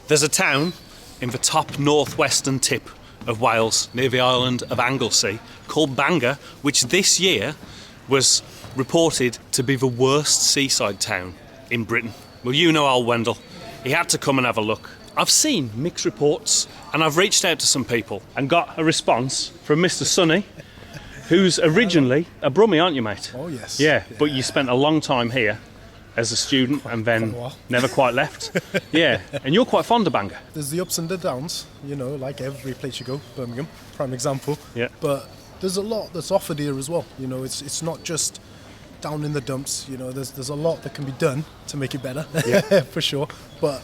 There's a town in the top northwestern tip of Wales, near the island of Anglesey, called Bangor, which this year was reported to be the worst seaside town in Britain. Well, you know old Wendell. He had to come and have a look. I've seen mixed reports, and I've reached out to some people and got a response from Mr. Sonny, who's originally a Brummie, aren't you, mate? Oh, yes. Yeah, but you spent a long time here as a student and then never quite left. Yeah, and you're quite fond of Bangor. There's the ups and the downs, you know, like every place you go, Birmingham, prime example. Yeah. But there's a lot that's offered here as well. You know, it's not just down in the dumps, you know, there's a lot that can be done to make it better, yeah. For sure. But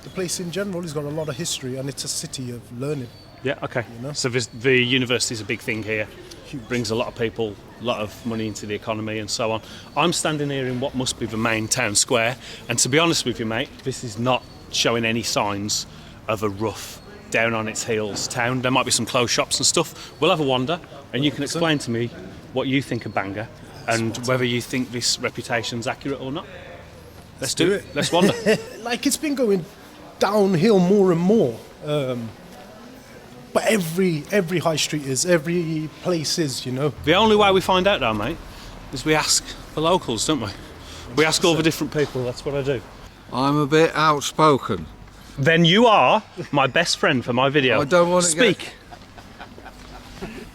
the place in general has got a lot of history, and it's a city of learning. Yeah, okay. You know? So the university's a big thing here. Huge. Brings a lot of people, a lot of money into the economy and so on. I'm standing here in what must be the main town square, and to be honest with you, mate, this is not showing any signs of a rough, down on its heels town. There might be some closed shops and stuff. We'll have a wander, and you can explain to me what you think of Bangor and whether you think this reputation's accurate or not. Let's do it. Let's wander. Like, it's been going downhill more and more. But every high street is, every place is, you know. The only way we find out, though, mate, is we ask the locals, don't we? We ask all the different people. That's what I do. I'm a bit outspoken. Then you are my best friend for my video. I don't want to speak.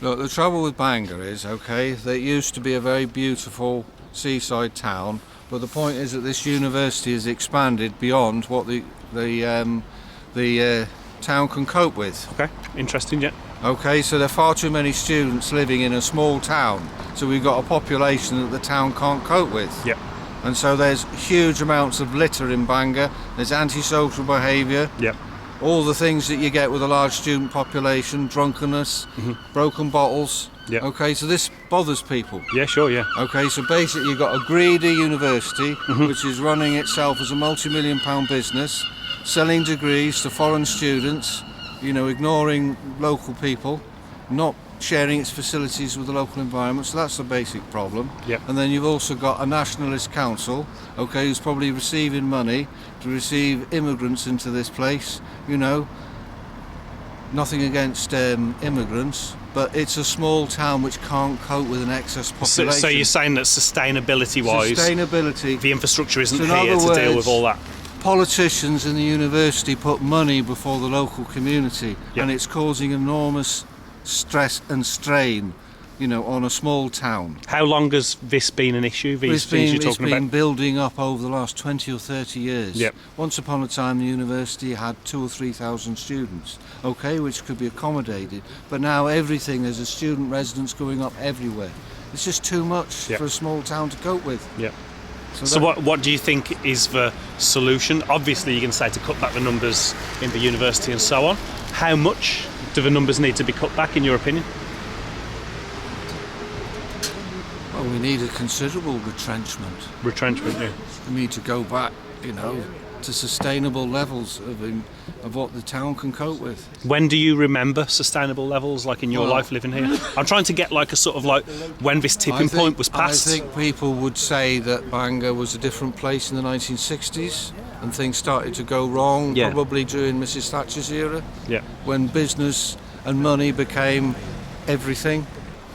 Look, the trouble with Bangor is, okay, that it used to be a very beautiful seaside town, but the point is that this university has expanded beyond what the town can cope with. Okay, interesting, yeah. Okay, so there are far too many students living in a small town, so we've got a population that the town can't cope with. Yep. And so there's huge amounts of litter in Bangor, there's antisocial behaviour, Yep. all the things that you get with a large student population, drunkenness, broken bottles. Yep. Okay, so this bothers people. Yeah, sure, yeah. Okay, so basically you've got a greedy university which is running itself as a multi-million-pound business, selling degrees to foreign students, you know, ignoring local people, not sharing its facilities with the local environment, so that's the basic problem. Yep. And then you've also got a nationalist council, okay, who's probably receiving money to receive immigrants into this place, you know. Nothing against immigrants, but it's a small town which can't cope with an excess population. So you're saying that sustainability-wise, the infrastructure isn't here to deal with all that? Politicians in the university put money before the local community, Yep. and it's causing enormous stress and strain, you know, on a small town. How long has this been an issue, these things you're talking It's been about? building up over the last 20 or 30 years. Yep. Once upon a time the university had 2,000 or 3,000 students, okay, which could be accommodated, but now everything, there's a student residence going up everywhere. It's just too much Yep. for a small town to cope with. Yeah. So what do you think is the solution? Obviously you can say to cut back the numbers in the university and so on. How much do the numbers need to be cut back in your opinion? Well, we need a considerable retrenchment. Retrenchment, yeah. We need to go back, you know, to sustainable levels of what the town can cope with. When do you remember sustainable levels, like in your life living here? I'm trying to get like a sort of like when this tipping point was passed. I think people would say that Bangor was a different place in the 1960s and things started to go wrong, Yeah. probably during Mrs. Thatcher's era, Yeah. when business and money became everything.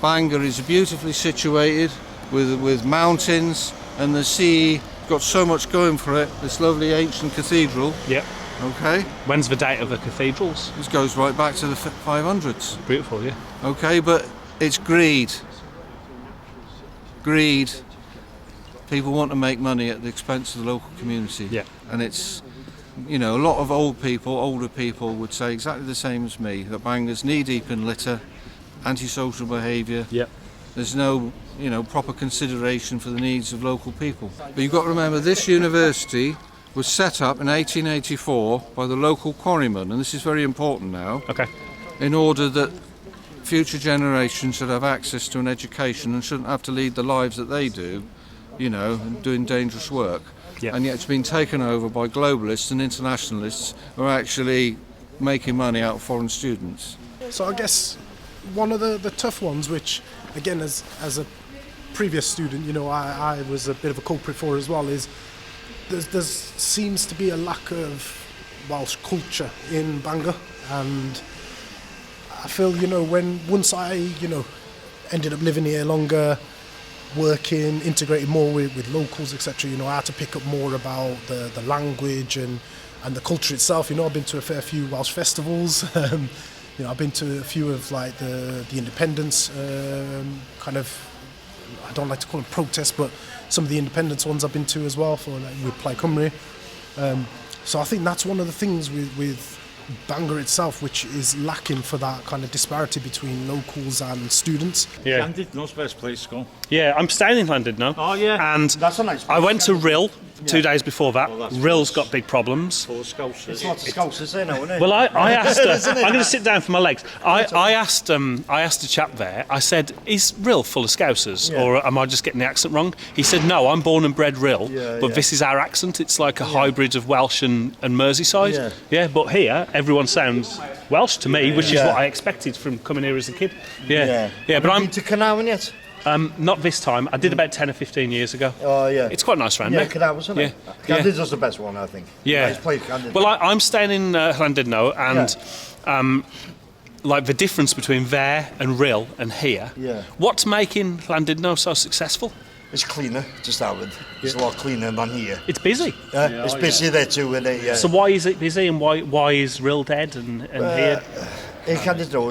Bangor is beautifully situated with mountains and the sea. Got so much going for it, this lovely ancient cathedral. Yeah. Okay, When's the date of the cathedrals? this goes right back to the 500s. Beautiful, yeah. Okay, but it's greed. Greed. People want to make money at the expense of the local community. Yeah. And it's, you know, a lot of older people would say exactly the same as me, that Bangor's knee-deep in litter, antisocial behaviour. Yeah. There's no, you know, proper consideration for the needs of local people. But you've got to remember, this university was set up in 1884 by the local quarrymen, and this is very important now, Okay. in order that future generations should have access to an education and shouldn't have to lead the lives that they do, you know, doing dangerous work. Yeah. And yet it's been taken over by globalists and internationalists who are actually making money out of foreign students. So I guess one of the tough ones, which again as a previous student, you know, I was a bit of a culprit for as well, is there seems to be a lack of Welsh culture in Bangor, and I feel, once I, ended up living here longer, working, integrating more with locals, etc. I had to pick up more about the language and the culture itself. I've been to a fair few Welsh festivals. I've been to a few of like the independence kind of, I don't like to call them protests, but some of the independence ones I've been to as well, for like with Plaid Cymru. So I think that's one of the things with Bangor itself, which is lacking, for that kind of disparity between locals and students. Yeah. Llandudno's best place to go. Yeah, I'm staying in Llandudno. Oh, yeah. And That's a nice place. I went to Rill 2 Yeah. days before that. Oh, that's Rill's nice. got big problems. Full of Scousers. It's lots of Scousers there now, isn't it? Well, I asked her, I'm going to sit down for my legs. I asked a chap there, I said, is Rill full of Scousers, Yeah. or am I just getting the accent wrong? He said, no, I'm born and bred Rill, Yeah, but yeah. this is our accent. It's like a hybrid of Welsh and Merseyside. Yeah, but here, everyone sounds Welsh to me, which is Yeah. what I expected from coming here as a kid. Yeah, but Have you I'm been to Caravan yet? not this time. I did about 10 or 15 years ago. Oh, yeah. It's quite nice round Yeah, there. Caravan, isn't it? Yeah. Llandudno's the best one, I think. Yeah. Nice place, Llandudno. Well, I'm staying in Llandudno, and like the difference between there and Rill and here. Yeah. What's making Llandudno so successful? It's cleaner to start with. It's a lot cleaner than here. It's busy. It's busy there too, isn't it? Yeah. So why is it busy, and why is Rill dead and here? In Llandudno,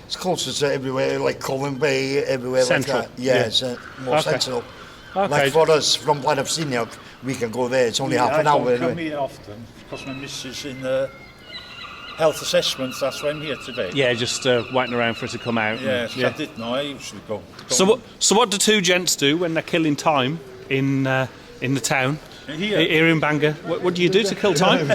it's closer to everywhere, like Colin Bay, everywhere Central, like that. Yeah, yeah. it's more Okay. central. Okay. Like for us, from what I've seen now, we can go there. It's only half I an hour. don't come Anyway. here often because my missus in the health assessments. That's why I'm here today. Yeah, just waiting around for it to come out. Yeah, and- so I didn't know. I usually go. So what do two gents do when they're killing time in the town? Here in Bangor, what do you do to kill time?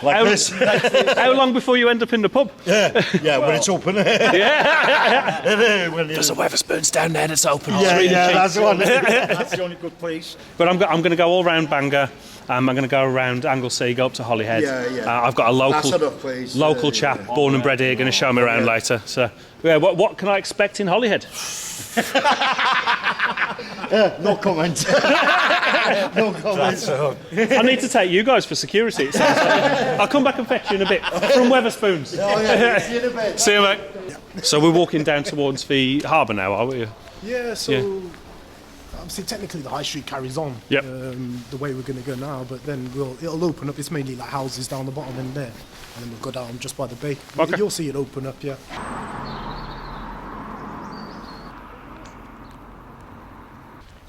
Like this. How long before you end up in the pub? Yeah, when it's open. Yeah. When There's a Weatherspoons down there that's open. yeah, that's the one. That's the only good place. But I'm going to go all round Bangor. I'm going to go around Anglesey, go up to Holyhead. Yeah. I've got a That's enough place. local chap, born and bred here, going to show me around later. So, yeah, what can I expect in Holyhead? No comment. No comment. I need to take you guys for security. It sounds like. I'll come back and fetch you in a bit from Weatherspoons. Oh, yeah. See you in a bit. See you, mate. So we're walking down towards the harbour now, are we? Yeah, so Yeah. obviously technically the high street carries on Yep. the way we're going to go now, but then it'll open up. It's mainly like houses down the bottom in there, and then we'll go down just by the bay. Okay. You'll see it open up, yeah.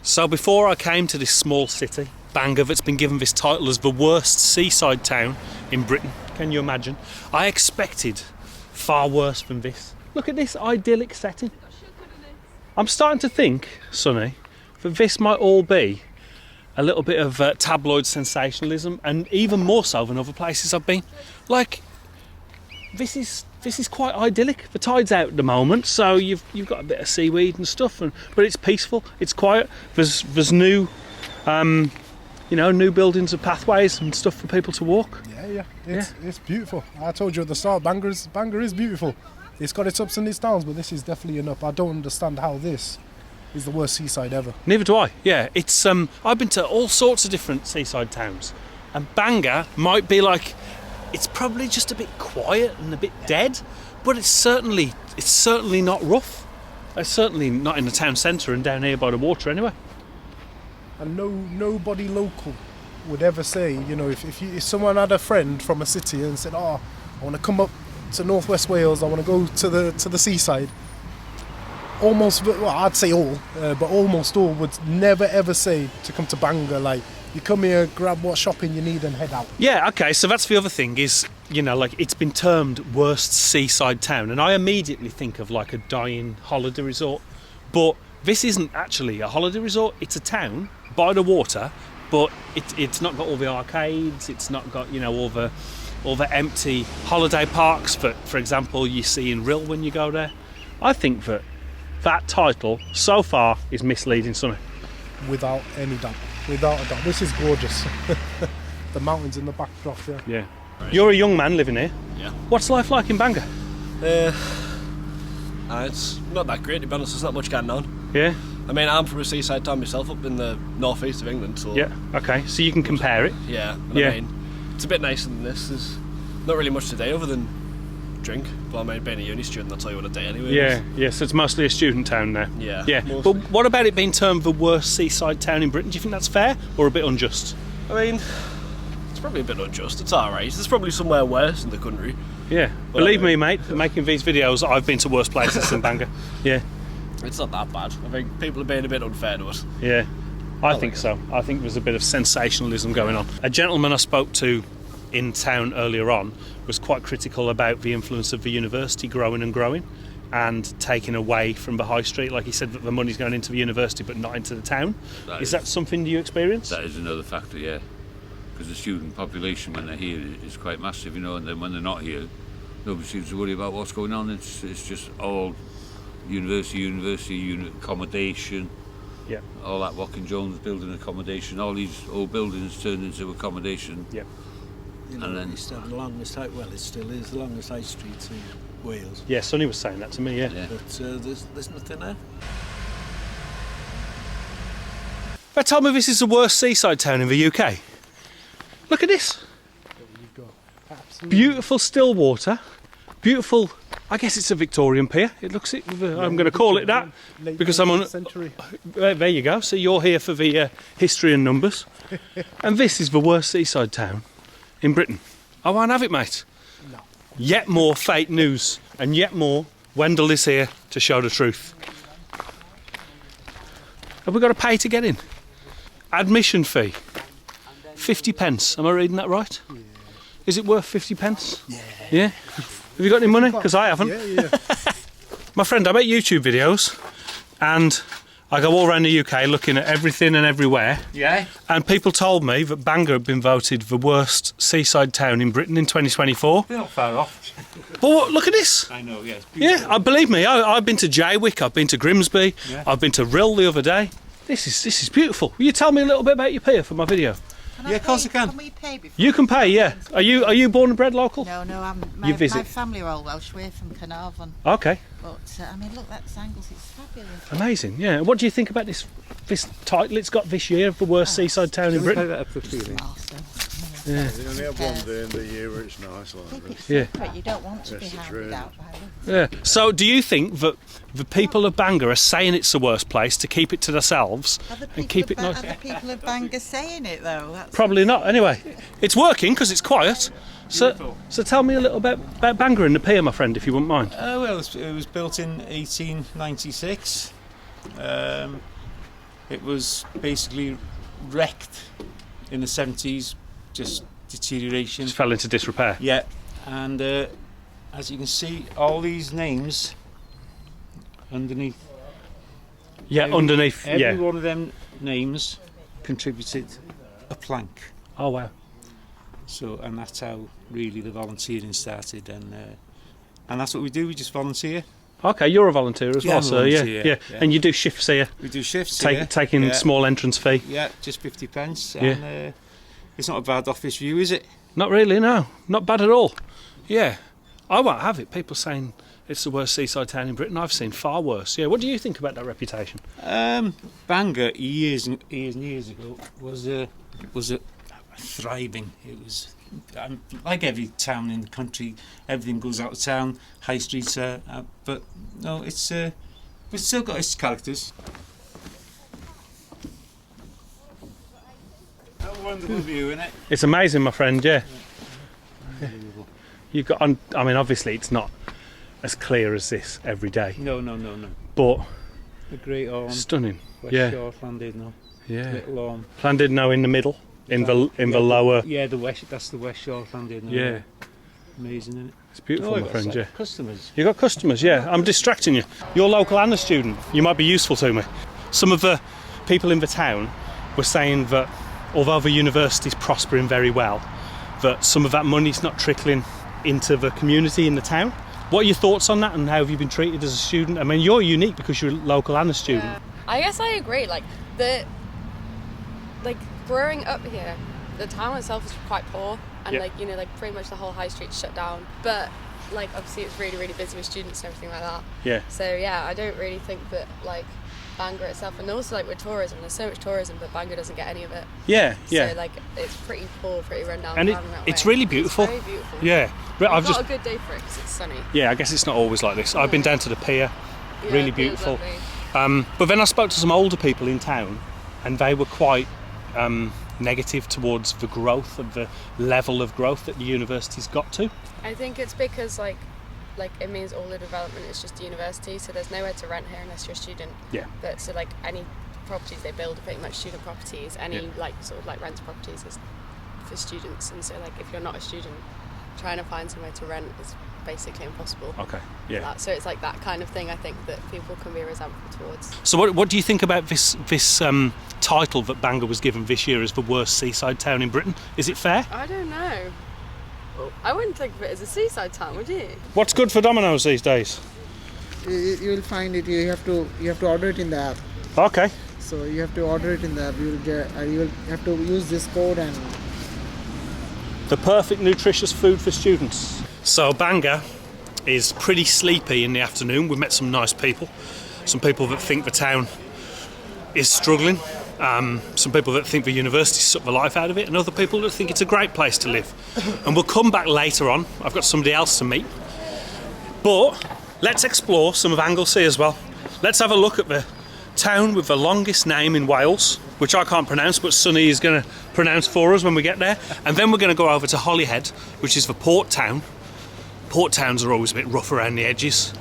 So before I came to this small city, Bangor, that's been given this title as the worst seaside town in Britain, can you imagine? I expected far worse than this. Look at this idyllic setting. I'm starting to think, Sonny, that this might all be a little bit of tabloid sensationalism, and even more so than other places I've been. Like, this is quite idyllic. The tide's out at the moment, so you've got a bit of seaweed and stuff, but it's peaceful, it's quiet. There's new, new buildings and pathways and stuff for people to walk. Yeah. It's beautiful. I told you at the start, Bangor is beautiful. It's got its ups and its downs, but this is definitely an up. I don't understand how this is the worst seaside ever. Neither do I. Yeah, it's I've been to all sorts of different seaside towns, and Bangor might be like, it's probably just a bit quiet and a bit dead, but it's certainly not rough. It's certainly not in the town centre and down here by the water anyway. And nobody local would ever say, if someone had a friend from a city and said, I want to come up to northwest Wales, I want to go to the seaside. Almost, well, I'd say all, but almost all would never ever say to come to Bangor. Like, you come here, grab what shopping you need, and head out. Yeah, okay. So that's the other thing is, it's been termed worst seaside town, and I immediately think of like a dying holiday resort. But this isn't actually a holiday resort. It's a town by the water, but it's not got all the arcades. It's not got all the empty holiday parks. For example, you see in Rill when you go there. I think that title so far is misleading, Sonny. Without any doubt. Without a doubt. This is gorgeous. The mountains in the backdrop, yeah. Yeah. You're a young man living here. Yeah. What's life like in Bangor? It's not that great, to be honest. There's not much going on. Yeah. I mean, I'm from a seaside town myself, up in the northeast of England, so Yeah. Okay. So you can compare it. yeah. And Yeah. I mean, It's a bit nicer than this. There's not really much today other than drink. But I mean, being a uni student, that's all you want a day anyway. Yeah, so it's mostly a student town now. Yeah, But what about it being termed the worst seaside town in Britain? Do you think that's fair or a bit unjust? I mean, it's probably a bit unjust. It's alright. There's probably somewhere worse in the country. Yeah, But believe me, mate, making these videos, I've been to worse places than Bangor. Yeah, It's not that bad. I think people are being a bit unfair to us. yeah, I think so. I think there's a bit of sensationalism going on. A gentleman I spoke to in town earlier on was quite critical about the influence of the university growing and taking away from the high street. Like he said, that the money's going into the university but not into the town. Is that something you experience? That is another factor, yeah. Because the student population when they're here is quite massive, you know, and then when they're not here, nobody seems to worry about what's going on. It's just all university, accommodation. Yeah. All that Watkin Jones building accommodation, all these old buildings turned into accommodation. Yeah. You know, And then- it's the longest high, well, it still is the longest high street in Wales. Yeah, Sonny was saying that to me, yeah. But there's nothing there. They told me this is the worst seaside town in the UK. Look at this. Beautiful still water. Beautiful, I guess it's a Victorian pier. It looks it. I'm going to call it that because I'm on. Century. There you go. So you're here for the history and numbers, and this is the worst seaside town in Britain. I won't have it, mate. No. Yet more fake news, and yet more. Wendell is here to show the truth. Have we got to pay to get in? Admission fee, 50 pence. Am I reading that right? Yeah. Is it worth 50 pence? Yeah. Yeah? Have you got any money? Because I haven't. Yeah. My friend, I make YouTube videos and I go all around the UK looking at everything and everywhere. Yeah. And people told me that Bangor had been voted the worst seaside town in Britain in 2024. They're not far off. But look at this. I know, yes. Yeah, believe me, I've been to Jaywick, I've been to Grimsby, Yeah. I've been to Rill the other day. This is beautiful. Will you tell me a little bit about your pier for my video? Yeah, of course I can. Can we pay before? You can pay, yeah. Are you born and bred local? No, You visit? my family are all Welsh. We're from Caravan. Okay, But I mean, look, that's Anglesey. It's fabulous. amazing. Yeah. What do you think about this title it's got this year of the worst seaside town in Britain? Awesome. Yeah. You only have one day in the year where it's nice like this. Yeah. But you don't want to be Yes, it's handed really. out by them. Yeah. So, do you think that the people of Bangor are saying it's the worst place to keep it to themselves and keep it nice? Are the people of Bangor saying it though? That's Probably not. Anyway, it's working because it's quiet. So tell me a little bit about Bangor and the pier, my friend, if you wouldn't mind. Well, it was built in 1896. It was basically wrecked in the 70s, just deterioration. Just fell into disrepair. Yeah, and as you can see, all these names underneath. Yeah, underneath. Every Yeah. one of them names contributed a plank. Oh wow. So, and that's how really the volunteering started, and that's what we do. We just volunteer. Okay, you're a volunteer as Yeah, well, I'm a so yeah, volunteer, yeah. yeah. And you do shifts here, We do shifts here. taking Yeah. small entrance fee. Yeah, just 50 pence. Yeah. And it's not a bad office view, is it? Not really, no, not bad at all. Yeah, I won't have it. People saying it's the worst seaside town in Britain. I've seen far worse. Yeah, what do you think about that reputation? Bangor years and years ago was a thriving. It was like every town in the country. Everything goes out of town. High streets are, but no, it's still got its characters. A wonderful view, isn't it? It's amazing, my friend. Yeah. You've got. I mean, obviously, it's not as clear as this every day, No. but The Great Arm. stunning. West Yeah. Shore, Llandudno. Yeah. Little Arm. Llandudno in the middle, in the lower. Yeah, the West. That's the West Shore, Llandudno. Yeah, Amazing, isn't it? it's beautiful, Oh, I my got friend. some Yeah. Customers. You got customers, yeah. I'm distracting you. You're local and a student. You might be useful to me. Some of the people in the town were saying that although the university's prospering very well, that some of that money's not trickling into the community in the town. What are your thoughts on that, and how have you been treated as a student? I mean, you're unique because you're local and a student. I guess I agree. Like growing up here, the town itself is quite poor, and Yeah. pretty much the whole high street's shut down. But like obviously it's really, really busy with students and everything like that. Yeah. So yeah, I don't really think that like Bangor itself, and also like with tourism, there's so much tourism, but Bangor doesn't get any of it. Yeah, yeah. So like it's pretty poor, pretty run down. And it's really beautiful. It's very beautiful. Yeah. But I've got a good day for it because it's sunny. Yeah, I guess it's not always like this. I've been down to the pier, Yeah, really the pier's beautiful. lovely. But then I spoke to some older people in town, and they were quite negative towards the growth of the level of growth that the university's got to. I think it's because like it means all the development is just a university, so there's nowhere to rent here unless you're a student. Yeah. But so like any properties they build are pretty much student properties. Any Yeah. like sort of like rental properties is for students, and so like if you're not a student, trying to find somewhere to rent is basically impossible. Okay. Yeah. So it's like that kind of thing I think that people can be resentful towards. So what do you think about this title that Bangor was given this year as the worst seaside town in Britain? Is it fair? I don't know. I wouldn't think of it as a seaside town, would you? What's good for Domino's these days? You will find it. You have to order it in the app. Okay. So you have to order it in the app. You will have to use this code and. The perfect nutritious food for students. So Bangor is pretty sleepy in the afternoon. We've met some nice people. Some people that think the town is struggling. Some people that think the university sucked the life out of it, and other people that think it's a great place to live. And we'll come back later on. I've got somebody else to meet. But let's explore some of Anglesey as well. Let's have a look at the town with the longest name in Wales, which I can't pronounce, but Sonny is going to pronounce for us when we get there. And then we're going to go over to Hollyhead, which is the port town. Port towns are always a bit rough around the edges.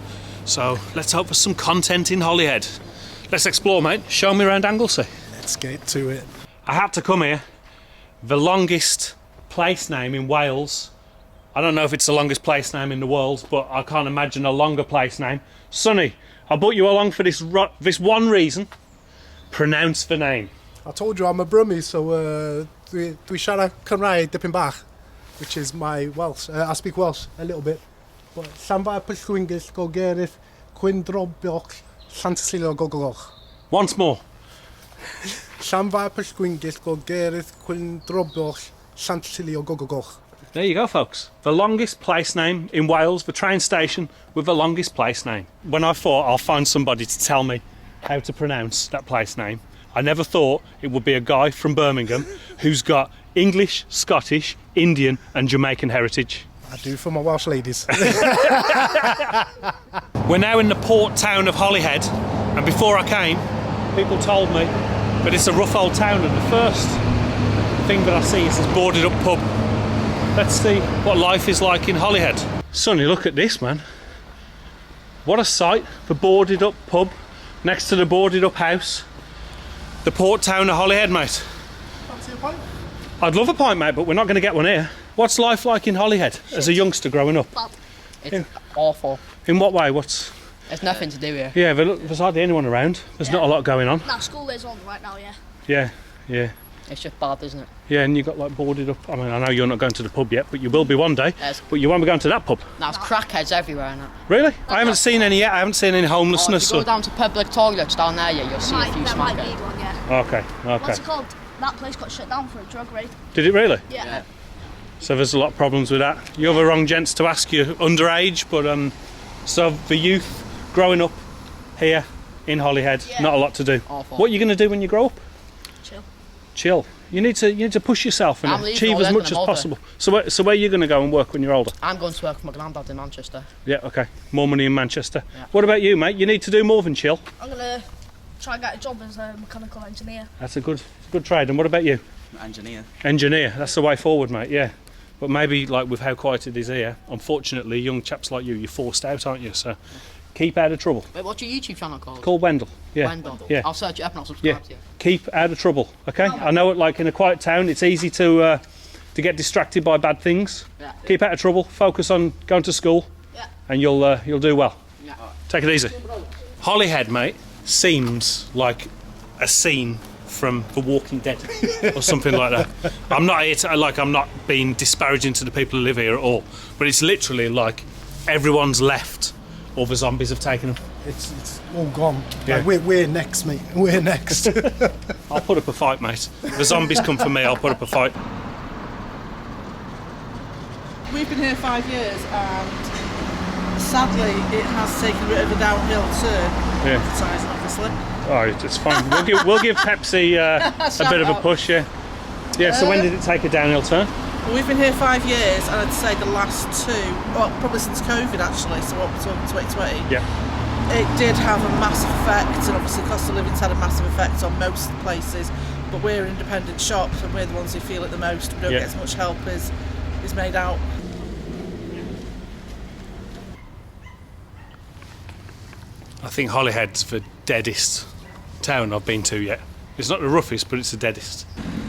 So let's hope for some content in Hollyhead. Let's explore, mate. Show me around Anglesey. Let's get to it. I had to come here. The longest place name in Wales. I don't know if it's the longest place name in the world, but I can't imagine a longer place name. Sonny, I brought you along for this one reason. Pronounce the name. I told you I'm a Brummie, so dwi siarad Cymraeg dipyn bach, which is my Welsh. I speak Welsh a little bit. But Llanfair Pysgwingis Gogerydd Cwyndrobioch Llantysilio Gogogoch. Once more. Llanfair Pysgwingis Gogerydd Cwyndrobioch Llantysilio Gogogoch. There you go, folks. The longest place name in Wales, the train station with the longest place name. When I thought I'll find somebody to tell me how to pronounce that place name, I never thought it would be a guy from Birmingham who's got English, Scottish, Indian and Jamaican heritage. I do for my Welsh ladies. We're now in the port town of Hollyhead, and before I came, people told me that it's a rough old town, and the first thing that I see is this boarded up pub. Let's see what life is like in Hollyhead. Sonny, look at this, man. What a sight. The boarded up pub next to the boarded up house. The port town of Hollyhead, mate. Fancy a pint? I'd love a pint, mate, but we're not going to get one here. What's life like in Hollyhead as a youngster growing up? It's awful. In what way? There's nothing to do here. Yeah, there's hardly anyone around. There's not a lot going on. No, school is on right now, yeah. Yeah, yeah. It's just bad, isn't it? Yeah, and you got like boarded up. I mean, I know you're not going to the pub yet, but you will be one day. Yes. But you won't be going to that pub. There's crackheads everywhere in it. Really? I haven't seen any yet. I haven't seen any homelessness. If you go down to public toilets down there, you'll see a few There might be smackers. one, yeah. Okay, okay. What's it called? That place got shut down for a drug raid. Did it really? Yeah. So there's a lot of problems with that. You're the wrong gents to ask you underage, but so the youth growing up here in Hollyhead, not a lot to do. Awful. What are you going to do when you grow up? Chill. Chill. You need to push yourself and I'm leaving achieve as Holland much when as I'm possible. So where are you going to go and work when you're older? I'm going to work for my granddad in Manchester. Yeah, okay. More money in Manchester. Yeah. What about you, mate? You need to do more than chill. I'm gonna try and get a job as a mechanical engineer. That's a good trade. And what about you? Engineer. Engineer. That's the way forward, mate. Yeah. But maybe, like with how quiet it is here, unfortunately, young chaps like you're forced out, aren't you? So keep out of trouble. Wait, what's your YouTube channel called? Called Wendell. Yeah. Wendell. Yeah. I'll search it up and I'll subscribe to you. Keep out of trouble, okay? I know it, like in a quiet town, it's easy to get distracted by bad things. Yeah. Keep out of trouble. Focus on going to school, and you'll do well. Yeah. Take it easy. Hollyhead, mate, seems like a scene from The Walking Dead or something like that. I'm not here to, I'm not being disparaging to the people who live here at all, but it's literally like everyone's left, or the zombies have taken them. It's all gone. Yeah. Like, we're next, mate. We're next. I'll put up a fight, mate. If the zombies come for me, I'll put up a fight. We've been here 5 years and Sadly, it has taken a bit of a downhill turn. Yeah. Advertising, obviously. Oh, it's fine. We'll give Pepsi a bit of a push, yeah. Yeah, so when did it take a downhill turn? Well, we've been here 5 years, and I'd say the last 2, well, probably since COVID actually, so up to 2020. Yeah. It did have a massive effect, and obviously cost of living's had a massive effect on most places, but we're independent shops, and we're the ones who feel it the most. We don't get as much help as is made out. I think Hollyhead's the deadest town I've been to yet. It's not the roughest, but it's the deadest.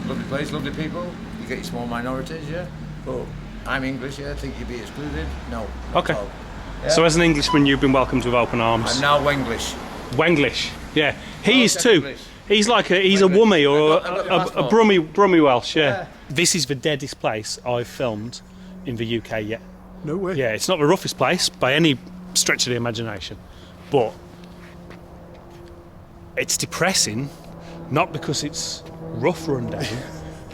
Lovely place, lovely people. You get your small minorities, yeah. But I'm English, yeah. Think you'd be excluded? No. Okay. Yeah. So as an Englishman, you've been welcomed with open arms. I'm now Wenglish. Wenglish, yeah. He is too. English. He's like he's a Wummy or a Brummy Welsh, yeah. This is the deadest place I've filmed in the UK yet. No way. Yeah, it's not the roughest place by any stretch of the imagination, but it's depressing, not because it's rough rundown,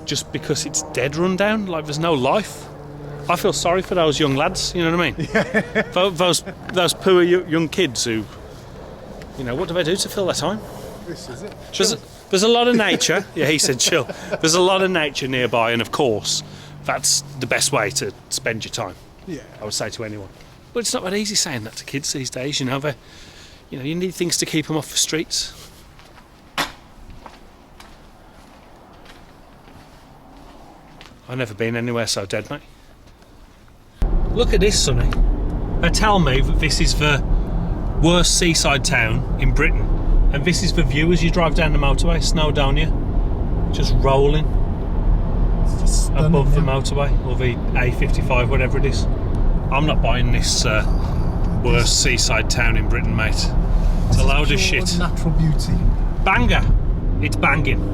just because it's dead rundown, like there's no life. I feel sorry for those young lads, you know what I mean? Yeah. Those poor young kids who, you know, what do they do to fill their time? This is it. There's a lot of nature. Yeah, he said chill. There's a lot of nature nearby, and of course, that's the best way to spend your time. Yeah. I would say to anyone. But it's not that easy saying that to kids these days, you know. You need things to keep them off the streets. I've never been anywhere so dead, mate. Look at this, Sonny. They tell me that this is the worst seaside town in Britain, and this is the view as you drive down the motorway, Snowdonia, just rolling above the motorway, or the A55, whatever it is. I'm not buying this worst seaside town in Britain, mate. It's a load of shit. Natural beauty. Bangor. It's banging.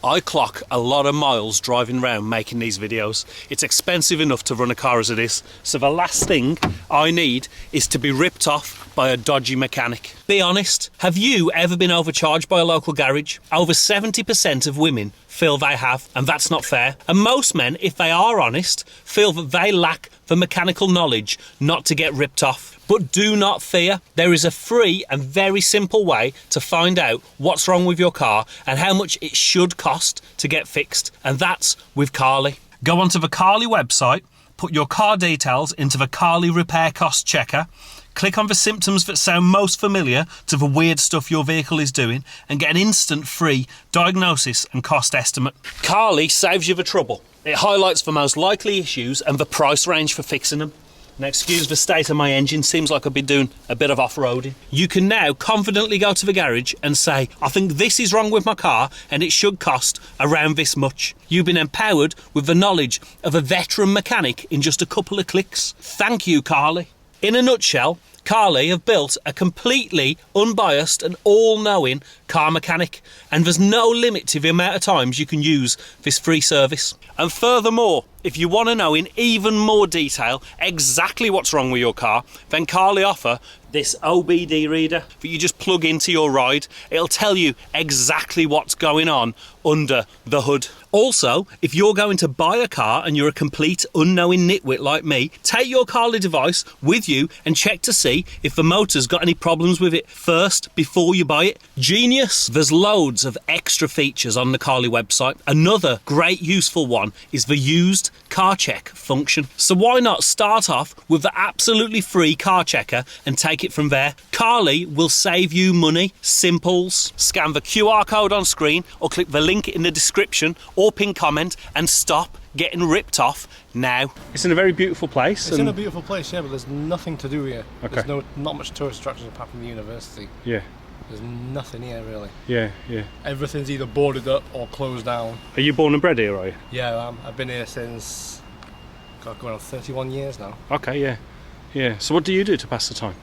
I clock a lot of miles driving around making these videos. It's expensive enough to run a car as it is, so the last thing I need is to be ripped off by a dodgy mechanic. Be honest, have you ever been overcharged by a local garage? Over 70% of women feel they have, and that's not fair. And most men, if they are honest, feel that they lack the mechanical knowledge not to get ripped off. But do not fear, there is a free and very simple way to find out what's wrong with your car and how much it should cost to get fixed, and that's with Carly. Go onto the Carly website, put your car details into the Carly repair cost checker, click on the symptoms that sound most familiar to the weird stuff your vehicle is doing, and get an instant free diagnosis and cost estimate. Carly saves you the trouble. It highlights the most likely issues and the price range for fixing them. Now, excuse the state of my engine, seems like I've been doing a bit of off-roading. You can now confidently go to the garage and say, I think this is wrong with my car and it should cost around this much. You've been empowered with the knowledge of a veteran mechanic in just a couple of clicks. Thank you, Carly. In a nutshell, Carly have built a completely unbiased and all-knowing car mechanic, and there's no limit to the amount of times you can use this free service. And furthermore, if you want to know in even more detail exactly what's wrong with your car, then Carly offer this OBD reader that you just plug into your ride. It'll tell you exactly what's going on under the hood. Also, if you're going to buy a car and you're a complete unknowing nitwit like me, take your Carly device with you and check to see if the motor's got any problems with it first before you buy it. Genius! There's loads of extra features on the Carly website. Another great useful one is the used car check function. So why not start off with the absolutely free car checker and take it from there? Carly will save you money. Simples. Scan the QR code on screen or click the link in the description or pin comment and stop getting ripped off now. It's in a very beautiful place. It's in a beautiful place, yeah, but there's nothing to do here. Okay. There's not much tourist attractions apart from the university. Yeah. There's nothing here really. Yeah, yeah. Everything's either boarded up or closed down. Are you born and bred here, are you? Yeah, I've been here since, going on 31 years now. Okay, yeah. Yeah. So what do you do to pass the time?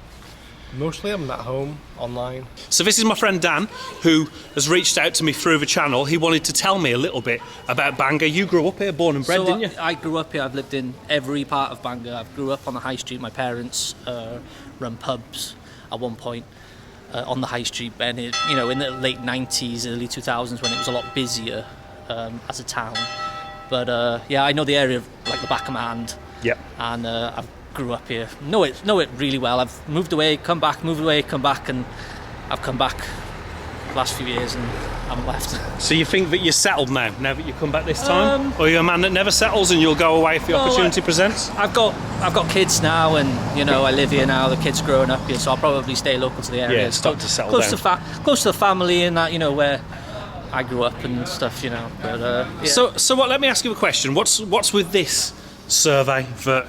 Mostly I'm at home, online. So this is my friend Dan, who has reached out to me through the channel. He wanted to tell me a little bit about Bangor. You grew up here, born and bred, didn't you? I grew up here. I've lived in every part of Bangor. I grew up on the high street. My parents run pubs at one point on the high street, and in the late 90s, early 2000s, when it was a lot busier as a town. But yeah, I know the area like the back of my hand. Yep. And I've grew up here. Know it really well. I've moved away, come back, and I've come back the last few years and haven't left. So you think that you're settled now that you come back this time? Or you're a man that never settles and you'll go away if the opportunity presents? I've got kids now, and I live here now. The kids growing up here, so I'll probably stay local to the area. Yeah, start to settle close down. Close to the family and that, where I grew up and stuff, But yeah. So what? Let me ask you a question. What's with this survey that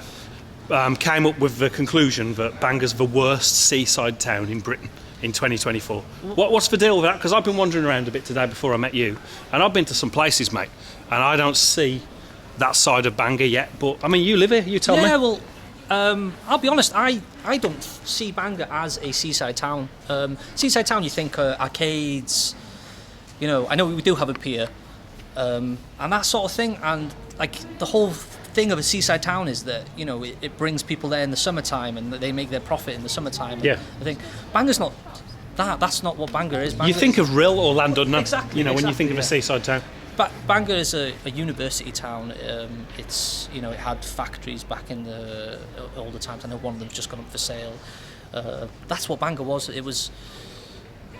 came up with the conclusion that Bangor's the worst seaside town in Britain in 2024? What's the deal with that? Because I've been wandering around a bit today before I met you, and I've been to some places, mate, and I don't see that side of Bangor yet. But I mean, you live here. You tell me. Yeah, well, I'll be honest. I don't see Bangor as a seaside town. Seaside town, you think arcades. I know we do have a pier, and that sort of thing. And like the whole thing of a seaside town is that it brings people there in the summertime, and that they make their profit in the summertime. Yeah. I think Bangor's not that. That's not what Bangor is. You think of Rill or Llandudno, exactly. when you think of a seaside town. But Bangor is a university town. It's it had factories back in the older times. I know one of them's just gone up for sale. That's what Bangor was. It was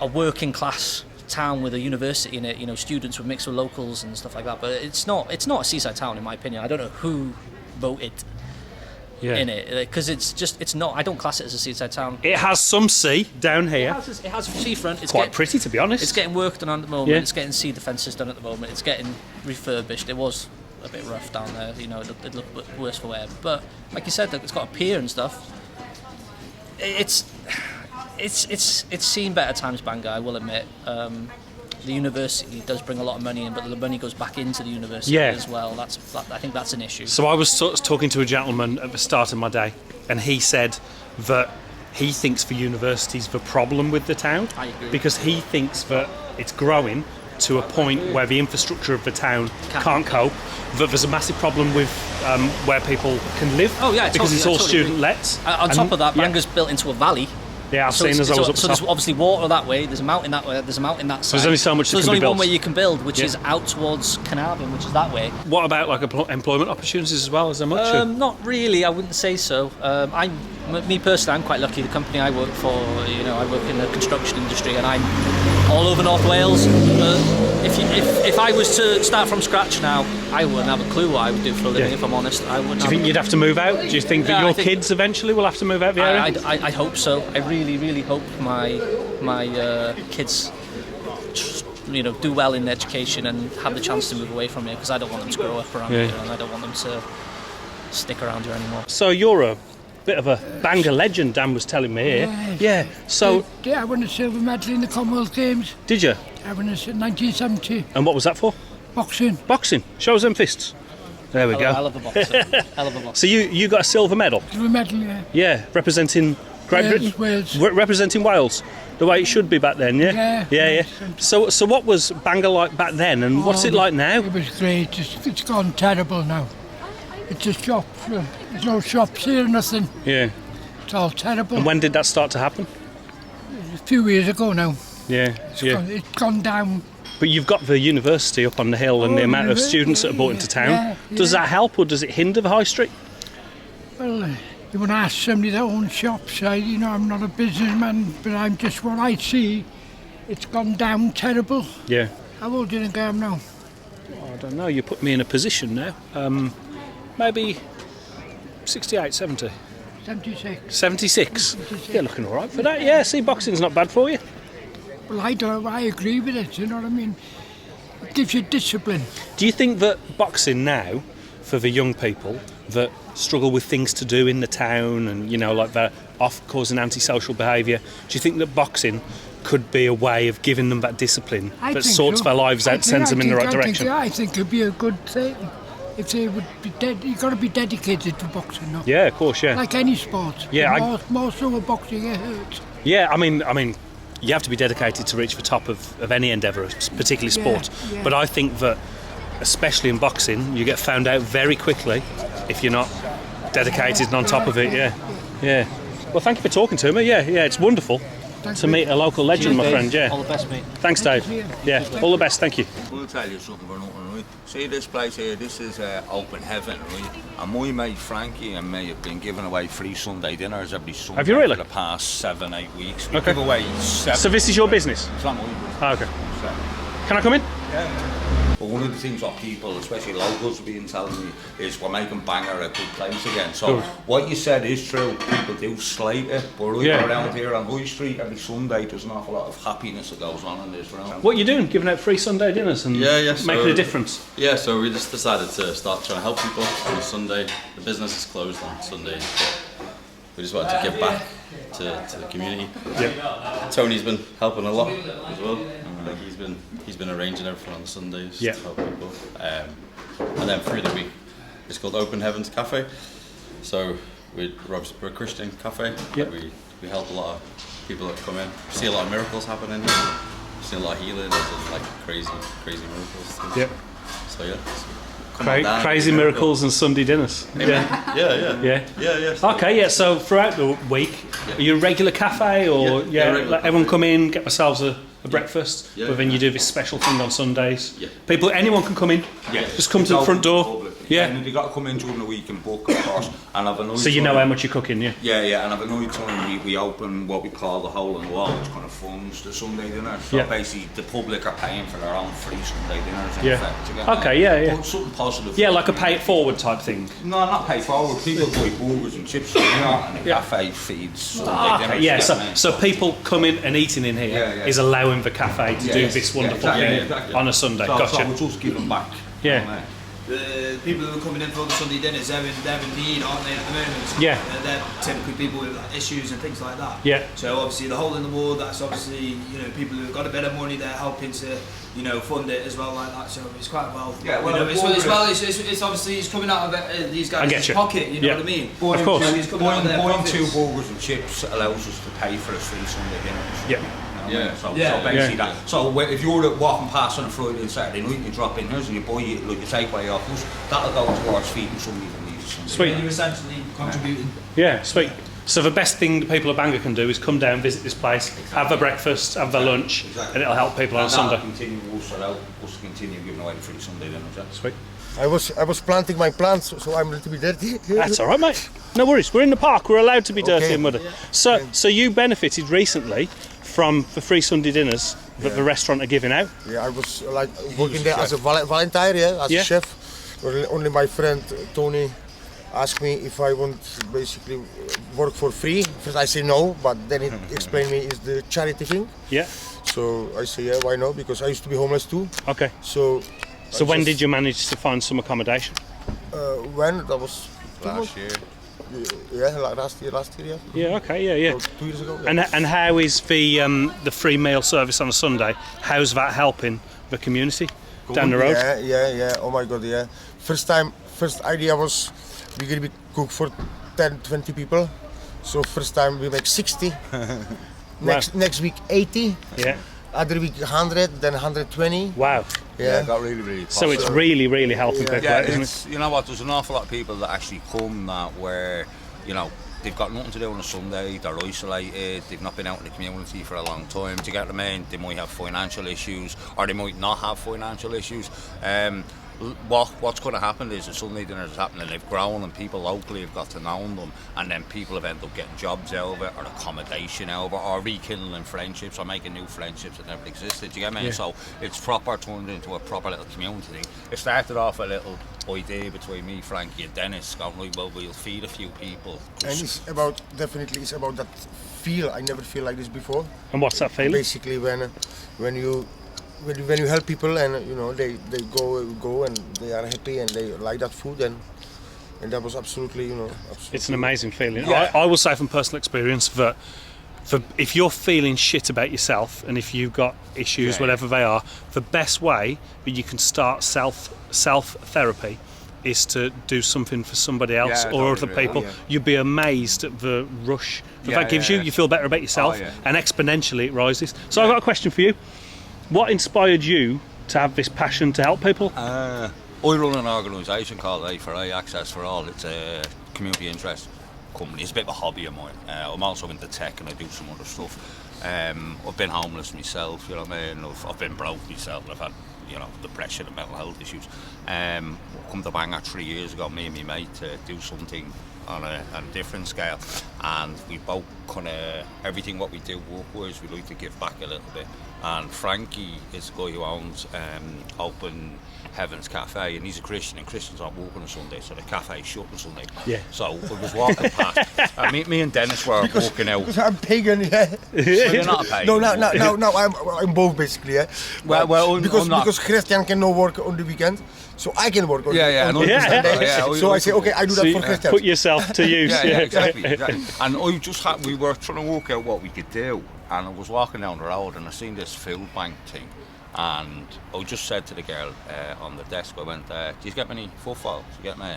a working class town with a university in it. Students would mix with locals and stuff like that. But it's not a seaside town in my opinion. I don't know who voted in it because it's not. I don't class it as a seaside town. It has some sea down here. It has seafront. It's quite pretty, to be honest. It's getting worked on at the moment. Yeah. It's getting sea defences done at the moment. It's getting refurbished. It was a bit rough down there. It looked worse for wear. But like you said, it's got a pier and stuff. It's seen better times, Bangor, I will admit. The university does bring a lot of money in, but the money goes back into the university as well. I think that's an issue. So I was talking to a gentleman at the start of my day, and he said that he thinks the university's the problem with the town. I agree. Because he thinks that it's growing to a point where the infrastructure of the town can't cope, that there's a massive problem with where people can live. Oh yeah, because it's all totally student-let. On top of that, Bangor's built into a valley. Yeah, I've seen as I was up So top. there's obviously water that way, there's a mountain that way, there's a mountain that side. So there's only so much that there's can be only built. one way you can build, which is out towards Caravan, which is that way. What about like employment opportunities as well? Is there much? Not really, I wouldn't say so. Me personally, I'm quite lucky. The company I work for, I work in the construction industry, and I'm all over North Wales. If I was to start from scratch now, I wouldn't have a clue what I would do for a living. If I'm honest, I wouldn't. Do you think you'd have to move out? Do you think that your kids eventually will have to move out the area? I hope so. I really, really hope my kids do well in education and have the chance to move away from here, because I don't want them to grow up around here, and I don't want them to stick around here anymore. So you're a bit of a Bangor legend, Dan was telling me here. Yes. Yeah. So I won a silver medal in the Commonwealth Games. Did you? I won it in 1970. And what was that for? Boxing. Boxing. Show us them fists. There we go. Hell of a boxer. Hell of a boxer. So you got a silver medal? Silver medal, yeah. Yeah, representing Great Britain. Wales. Representing Wales, the way it should be back then. Yeah. Yeah. So what was Bangor like back then, and what's it like now? It was great. It's gone terrible now. It's a shop. There's no shops here, nothing. Yeah. It's all terrible. And when did that start to happen? A few years ago now. Yeah. It's gone down. But you've got the university up on the hill, and the amount of students that are brought into town. Yeah. Does that help, or does it hinder the high street? Well, you want to ask somebody that owns shops. I'm not a businessman, but I'm just what I see. It's gone down terrible. Yeah. How old do you think I am now? I don't know. You put me in a position now. Maybe 68, 70. 76. 76? You're looking all right for that. Yeah, see, boxing's not bad for you. Well, I agree with it, you know what I mean? It gives you discipline. Do you think that boxing now, for the young people that struggle with things to do in the town and, like they're off causing antisocial behaviour, do you think that boxing could be a way of giving them that discipline that sorts their lives out, sends them in the right direction? I think it'd be a good thing. If they would be you've got to be dedicated to boxing, no? Yeah, of course, yeah. Like any sport. Yeah, more so with boxing, it hurts. Yeah, I mean, you have to be dedicated to reach the top of any endeavour, particularly sport. Yeah. But I think that, especially in boxing, you get found out very quickly if you're not dedicated and on top of it. Yeah. Well, thank you for talking to me. Yeah, it's wonderful to meet a local legend, my friend. Yeah. All the best, mate. Thanks, Dave. Yeah, all the best. Thank you. We'll tell you something we're not going to right? See this place here, this is open heaven, right? And my mate Frankie and me have been giving away free Sunday dinners every Sunday Have you really? for the past 7-8 weeks. We Okay. give away 7. So this is your business? It's not my business. Oh, okay. Can I come in? Yeah. But one of the things that people, especially locals, have been telling me is we're making Bangor a good place again. So Good. what you said is true. People do slate it, but right Yeah. around here on High Street every Sunday, there's an awful lot of happiness that goes on in this round. What are you doing? Giving out free Sunday dinners and making a difference? Yeah, so we just decided to start trying to help people on a Sunday. The business is closed on Sundays, but we just wanted to give back to the community. Yeah. Tony's been helping a lot as well. Like he's been arranging everything on the Sundays Yeah. to help people. And then through the week, it's called Open Heavens Cafe. So we're a Christian cafe. Yeah. We help a lot of people that come in. We see a lot of miracles happening here. We see a lot of healing. There's like crazy miracles. Yeah. So yeah. Come on down, Crazy be a miracle. miracles and Sunday dinners. Amen. Yeah. Okay, yeah. So throughout the week, are you a regular cafe or let everyone come in, get themselves a breakfast, but then you do this special thing on Sundays. Yeah. People, anyone can come in. Yeah. Just come to the front door. Yeah. And they got to come in during the week and book, of course. And I've annoyed So you know how much you're cooking, yeah. Yeah, and I've annoyed time we open what we call the hole in the wall, which kind of funds the Sunday dinner. So basically, the public are paying for their own free Sunday dinners. In effect, you get Okay, me? yeah. But something positive. Yeah, like a pay it forward type thing. No, not pay forward. People buy burgers and chips, you know, and the cafe feeds Sunday dinners. Okay, yeah. you get me? So people coming and eating in here is allowing the cafe to do this wonderful thing on a Sunday. Gotcha. So we're just giving back. Yeah. The people who are coming in for the Sunday dinners, they're in need, aren't they, at the moment? Yeah. They're typically people with issues and things like that. Yeah. So obviously the hole in the wall, that's obviously, people who've got a bit of money, they're helping to, fund it as well like that. So it's quite well. Yeah, well, it's obviously it's coming out of these guys' pocket. You know what I mean? Of course. It's coming out of their Buying pockets. 2 burgers and chips allows us to pay for a free Sunday dinner. Yeah. So basically that. So if you're walking past on a Friday and Saturday night, you drop in here and you buy your takeaway off us, that'll go towards feeding somebody that needs something. Sweet. You're essentially contributing. Yeah, sweet. So the best thing that people at Bangor can do is come down, visit this place, have a breakfast, have a lunch, and it'll help people on a Sunday. Continue us continue giving away the free Sunday dinners. Yeah. Sweet. I was planting my plants, so I'm a little bit dirty. That's all right, mate. No worries. We're in the park. We're allowed to be dirty and muddy. So you benefited recently from the free Sunday dinners that the restaurant are giving out. Yeah, I was like working there as a volunteer, as a chef. Only my friend Tony asked me if I want basically work for free. First I say no, but then he explained me it's the charity thing. Yeah. So I say why not? Because I used to be homeless too. Okay. So when did you manage to find some accommodation? When that was last year. Yeah, last year. Yeah. Okay. Yeah. 2 years ago. And how is the free meal service on a Sunday? How's that helping the community down the road? Yeah. Oh my God, yeah. First idea was we're gonna be cook for 10-20 people. So first time we make 60. Next week 80. Yeah. Other week 100, then 120. Wow. Yeah, it got really So it's really helping people out, isn't it? You know what, there's an awful lot of people that actually come that where, they've got nothing to do on a Sunday, they're isolated, they've not been out in the community for a long time. Do you get what I mean? They might have financial issues, or they might not have financial issues. What's going to happen is the Sunday dinners is happening, they've grown and people locally have got to know them, and then people have ended up getting jobs out of it, or accommodation out of it, or rekindling friendships, or making new friendships that never existed. Do you get me? Yeah. So it's proper turned into a proper little community thing. It started off a little idea between me, Frankie and Dennis, going, right, well, we'll feed a few people. And it's about that feel. I never feel like this before. And what's that feeling? Basically when you help people and they go and they are happy and they like that food and that was absolutely It's an amazing feeling. Yeah. I will say from personal experience that if you're feeling shit about yourself and if you've got issues, whatever they are, the best way that you can start self therapy is to do something for somebody else or other people. You'd be amazed at the rush that gives you. You feel better about yourself and exponentially it rises. So I've got a question for you. What inspired you to have this passion to help people? I run an organisation called A4A, Access for All. It's a community interest company. It's a bit of a hobby of mine. I'm also into tech and I do some other stuff. I've been homeless myself, you know what I mean? I've been broke myself. I've had you know, depression and mental health issues. Come to Bangor 3 years ago, me and my mate to do something on a different scale, and we both kind of, everything what we do work-wise, we like to give back a little bit. And Frankie is the guy who owns Open Heaven's Cafe, and he's a Christian, and Christians aren't walking on Sunday, so the cafe's shut on Sunday. Yeah. So I was walking past, me and Dennis were walking out. Because I'm pagan, yeah. You're not a pagan. No, I'm both basically, yeah. Because Christian cannot work on the weekend, so I can work on the Sunday. So I say, okay, I do that for Christians. Put yourself to use. Yeah, exactly. And we were trying to work out what we could do, and I was walking down the road and I seen this food bank thing, and I just said to the girl on the desk, I went, do you get many footfalls? Do you get me?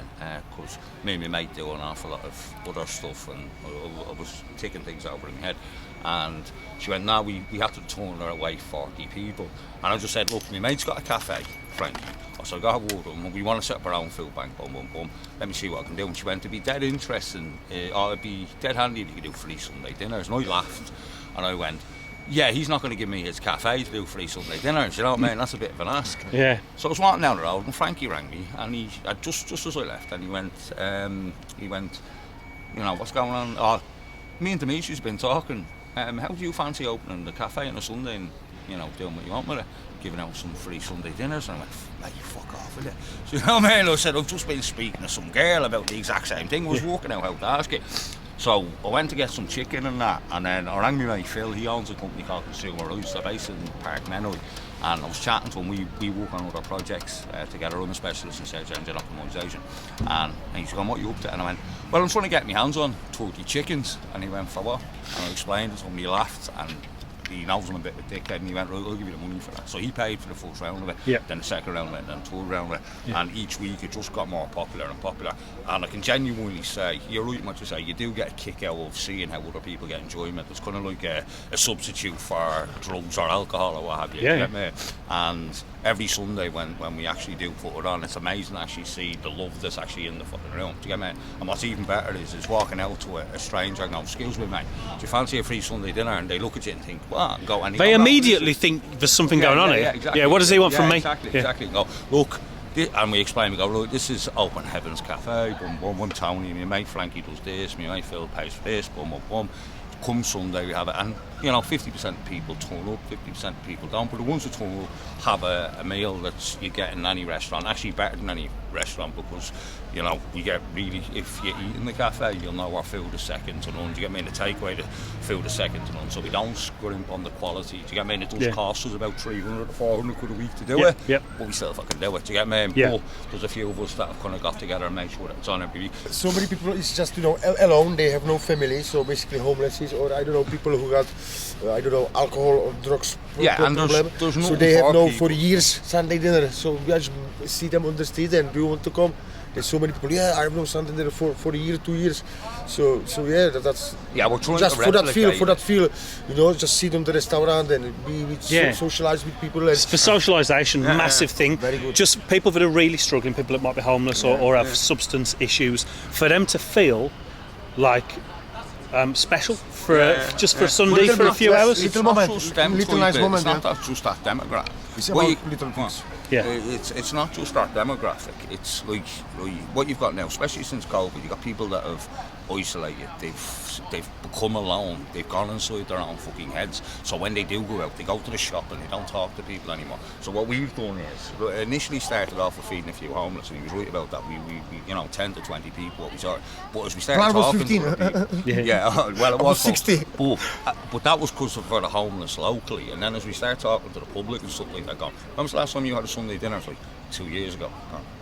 Because me and my mate do an awful lot of other stuff, and I was taking things over in my head. And she went, no, we had to turn her away 40 people. And I just said, look, my mate's got a cafe, Frankie. So I got a word with him, we want to set up our own food bank, boom, boom, boom. Let me see what I can do. And she went, it'd be dead interesting, or it'd be dead handy if you could do free Sunday dinners. And I laughed, and I went, yeah, he's not going to give me his cafe to do free Sunday dinners, you know what I mean? That's a bit of an ask. Yeah. So I was walking down the road, and Frankie rang me, and he just as I left, and he went, you know, what's going on? Oh, me and Demetrius been talking. How do you fancy opening the cafe on a Sunday and, you know, doing what you want with it? Giving out some free Sunday dinners. And I went, mate, fuck off with it. So, you know what I mean? I said, I've just been speaking to some girl about the exact same thing. I was walking out how to ask it. So I went to get some chicken and that, and then I rang my mate Phil. He owns a company called Consumer Rights. They're based in Park Mennoy. And I was chatting to him. We work on other projects together. I'm a specialist in search engine optimisation. And he's going, what are you up to? And I went, well, I'm trying to get my hands on 30 chickens. And he went, for what? And I explained it to him. He laughed, and he knows I'm a bit of a dickhead, and he went, right, I'll give you the money for that. So he paid for the first round of it, then the second round of it, then the third round of it. And each week it just got more popular and popular. And I can genuinely say, you're right much to say, you do get a kick out of seeing how other people get enjoyment. It's kind of like a substitute for drugs or alcohol or what have you. Get me? And every Sunday when we actually do put it on, it's amazing to actually see the love that's actually in the fucking room. Do you get me? And what's even better is walking out to a stranger and going, excuse me, mate, do you fancy a free Sunday dinner? And they look at you and think, what? And go, and they immediately think there's something going on here. Exactly. What does he want from me? Exactly. And go, look, and we explain, we go, look, this is Open Heaven's Cafe, boom, Tony, my mate Frankie does this, my mate Phil pays for this, boom. Come Sunday we have it, and you know, 50% of people turn up, 50% of people don't, but the ones who turn up have a meal that you get in any restaurant, actually better than any restaurant, because you know, you get really, if you eat in the cafe, you'll know our food is second to none. Do you get me? In the takeaway, the food is second to none, so we don't scrimp on the quality. Do you get me? And it does cost us about 300 to 400 quid a week to do it, but we still fucking do it. Do you get me? But there's a few of us that have kind of got together and make sure that it's on every week. So many people, it's just, you know, alone, they have no family, so basically homeless, or I don't know, people who got, I don't know, alcohol or drugs and there's so they have no for years Sunday dinner, so we just see them on the street and do you want to come? There's so many people, I have no Sunday dinner for a year, 2 years, so that's we're trying just to for that feel, you know, just sit on the restaurant and be with socialise with people. And for socialisation, massive thing. Very good. Just people that are really struggling, people that might be homeless or have substance issues, for them to feel like special for just for a Sunday for a few hours. Little nice moment. It's not just that demographic. It's about little things. It's not just that demographic. It's like what you've got now, especially since COVID. You've got people that have isolated. They've become alone. They've gone inside their own fucking heads. So when they do go out, they go to the shop and they don't talk to people anymore. So what we've done is initially started off with feeding a few homeless, and he was right about that. We you know, 10 to 20 people. What we saw, but as we started talking, 15. Well, it was 60. But that was because of the homeless locally. And then as we started talking to the public and stuff like that, going, when was the last time you had a Sunday dinner? It's like 2 years ago.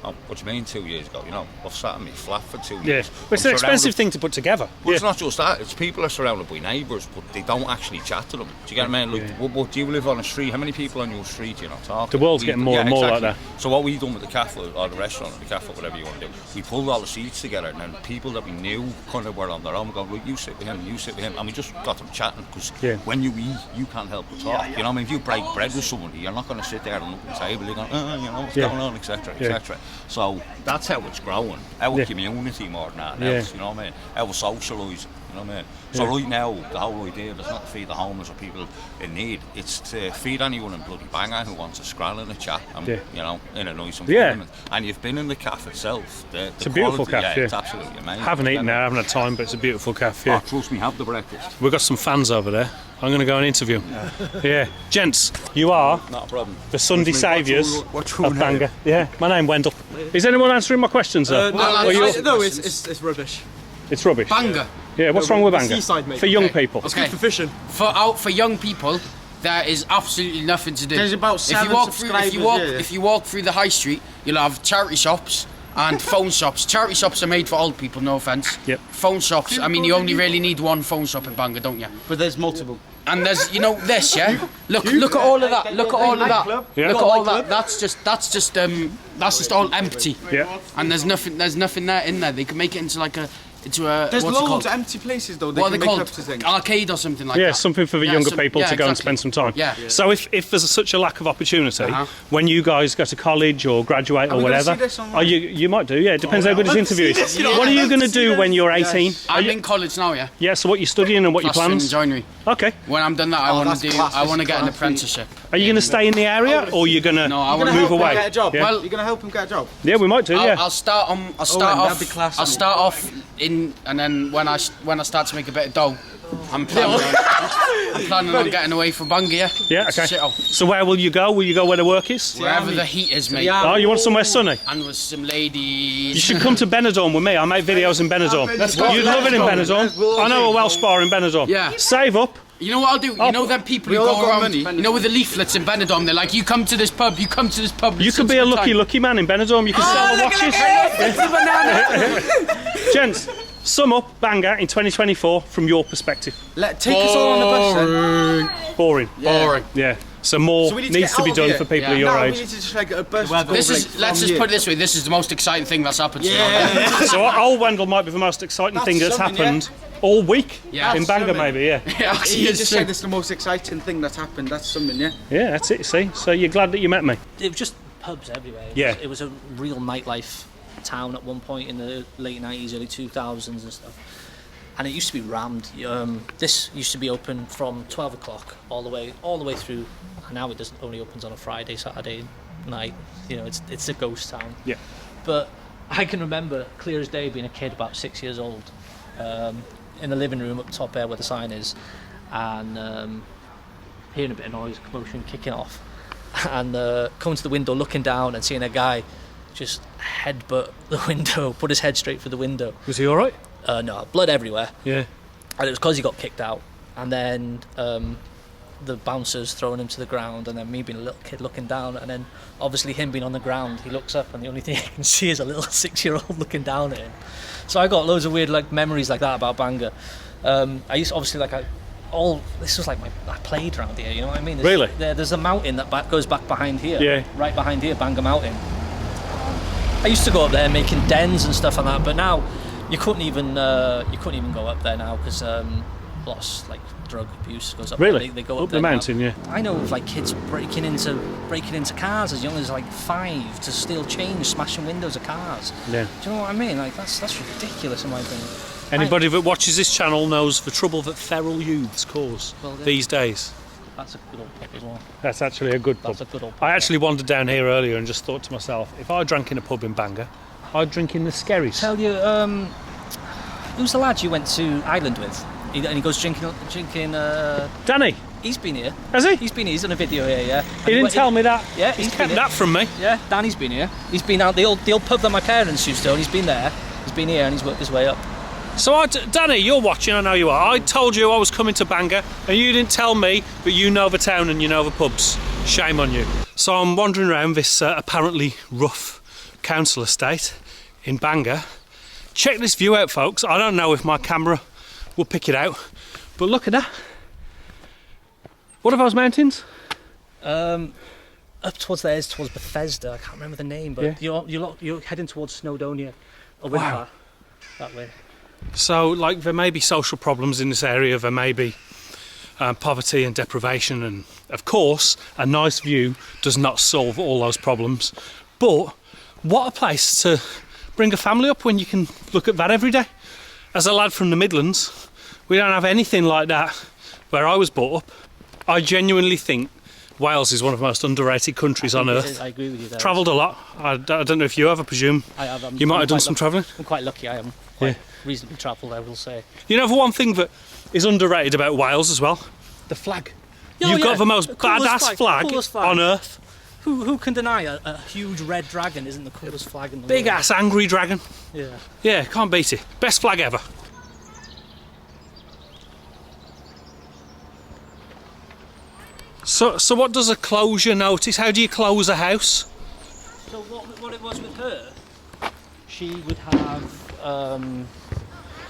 Oh, what do you mean 2 years ago? You know, I've sat in my flat for 2 years. Well, it's an expensive thing to put together. Well, it's not just that. It's people are surrounded by neighbours, but they don't actually chat to them. Do you get what I mean? Like, what do you live on a street? How many people on your street do you not talk to? The world's getting more and more like that. So what we've done with the cafe or the restaurant or the cafe, whatever you want to do, we pulled all the seats together, and then people that we knew kind of were on their own. We go, look, you sit with him, you sit with him, and we just got them chatting, because when you eat, you can't help but talk. You know what I mean? If you break bread with somebody, you're not going to sit there and look at the table. You're going, you know, what's going on, etc., etc. So that's how it's growing. Our community more than that else, you know what I mean? Our socialising. You know what I mean? So right now, the whole idea is not to feed the homeless or people in need. It's to feed anyone in bloody Bangor who wants a scrall and a chat, and, you know, in a nice environment. And you've been in the cafe itself. It's a beautiful cafe. It's absolutely amazing. Haven't eaten there, haven't had time, but it's a beautiful cafe. Oh, trust me, have the breakfast. We've got some fans over there. I'm going to go and interview them. Yeah. Gents, you are not a problem. The Sunday saviours of Bangor. Yeah, my name Wendell. Is anyone answering my questions, though? No, it's rubbish. It's rubbish. Bangor. Yeah, what's wrong with Bangor? Seaside, mate. For young people. It's good for fishing. For young people, there is absolutely nothing to do. There's about 7 subscribers. If you walk through the high street, you'll have charity shops and phone shops. Charity shops are made for old people, no offence. Yep. Phone shops, I mean, you only really need one phone shop in Bangor, don't you? But there's multiple. And there's, you know, this, yeah. Look at all of that. Look at all of that. Yeah. Look at all that. That's just all empty. Yeah. And there's nothing there in there. They can make it into like a. There's loads of empty places though. What are they called? Arcade or something like that. Yeah, something for the younger people to go and spend some time. Yeah. So if there's such a lack of opportunity, when you guys go to college or graduate or whatever, you might do. Yeah, it depends how good his interview is. What are you going to do when you're 18? I'm in college now. Yeah. Yeah. So what you're studying and what your plans? And joinery. Okay. When I'm done that, I want to get an apprenticeship. Are you going to stay in the area or are you going to move away? Get a job. Yeah. Well, you're going to help him get a job. Yeah, we might do. Yeah. I'll start off in, and then when I start to make a bit of dough, I'm planning on getting away from Bangor. Yeah, okay. So where will you go? Will you go where the work is? Wherever the heat is, mate. Oh, you want somewhere sunny? And with some ladies. You should come to Benidorm with me. I make videos in Benidorm. You'd love it in Benidorm. I know a Welsh bar in Benidorm. Yeah. Save up. You know what I'll do? You know them people who go around, you know, with the leaflets in Benidorm, they're like, you come to this pub, you come to this pub. You could be a lucky man in Benidorm. You can sell the watches. Gents, sum up Bangor in 2024 from your perspective. Take us all on the bus then. Boring. Yeah. Boring. Yeah. So more needs to be done for people of your age. We need to just like a bus. Let's just put it this way, this is the most exciting thing that's happened to me. So old Wendell might be the most exciting thing that's happened all week in Bangor, maybe, yeah. You just said it's the most exciting thing that's happened. That's something, yeah. Yeah, that's it. See, so you're glad that you met me. It was just pubs everywhere. It was a real nightlife town at one point in the late 90s, early 2000s and stuff. And it used to be rammed. This used to be open from 12 o'clock all the way through. And now it only opens on a Friday, Saturday night. You know, it's a ghost town. Yeah. But I can remember clear as day being a kid, about 6 years old. In the living room up top there where the sign is, and hearing a bit of noise, commotion kicking off, and coming to the window, looking down and seeing a guy just headbutt the window, put his head straight through the window. Was he alright? No, blood everywhere. Yeah. And it was because he got kicked out, and then the bouncers throwing him to the ground, and then me being a little kid looking down, and then obviously him being on the ground, he looks up and the only thing he can see is a little 6-year-old looking down at him. So I got loads of weird memories like that about Bangor. I used to, obviously this was like I played around here, you know what I mean? Really? There's a mountain that goes back behind here. Yeah. Right behind here, Bangor Mountain. I used to go up there making dens and stuff like that, but now you couldn't even go up there now because lots drug abuse goes up. Really? They go up the mountain, now. yeah. I know of kids breaking into cars as young as 5 to steal change, smashing windows of cars. Yeah. Do you know what I mean? That's ridiculous in my opinion. Anybody that watches this channel knows the trouble that feral youths cause these days. That's a good old pub as well. That's actually a good pub. That's a good old pub. I actually wandered down here earlier and just thought to myself, if I drank in a pub in Bangor, I'd drink in the Skerries. Tell you, who's the lad you went to Island with? And he goes drinking. Danny. He's been here. Has he? He's been here. He's done a video here, yeah. He didn't tell me that. Yeah, he's kept that from me. Yeah, Danny's been here. He's been out the old pub that my parents used to, and he's been there. He's been here and he's worked his way up. So, Danny, you're watching, I know you are. I told you I was coming to Bangor, and you didn't tell me, but you know the town and you know the pubs. Shame on you. So I'm wandering around this apparently rough council estate in Bangor. Check this view out, folks. I don't know if my camera will pick it out, but look at that. What are those mountains? Up towards there is towards Bethesda. I can't remember the name, but you're heading towards Snowdonia or Winter, that way. So, there may be social problems in this area. There may be poverty and deprivation, and of course, a nice view does not solve all those problems. But what a place to bring a family up when you can look at that every day. As a lad from the Midlands, We don't have anything like that where I was brought up. I genuinely think Wales is one of the most underrated countries on earth. I agree with you there. Travelled a lot. I don't know if you have, I presume. I have. You might have done some travelling. I'm quite lucky. I am quite reasonably travelled, I will say. You know, for one thing that is underrated about Wales as well, the flag. You've got the most badass flag on earth. Who can deny a huge red dragon isn't the coolest flag in the world? Big ass angry dragon. Yeah. Yeah, can't beat it. Best flag ever. So what does a closure notice? How do you close a house? So what it was with her, she would have,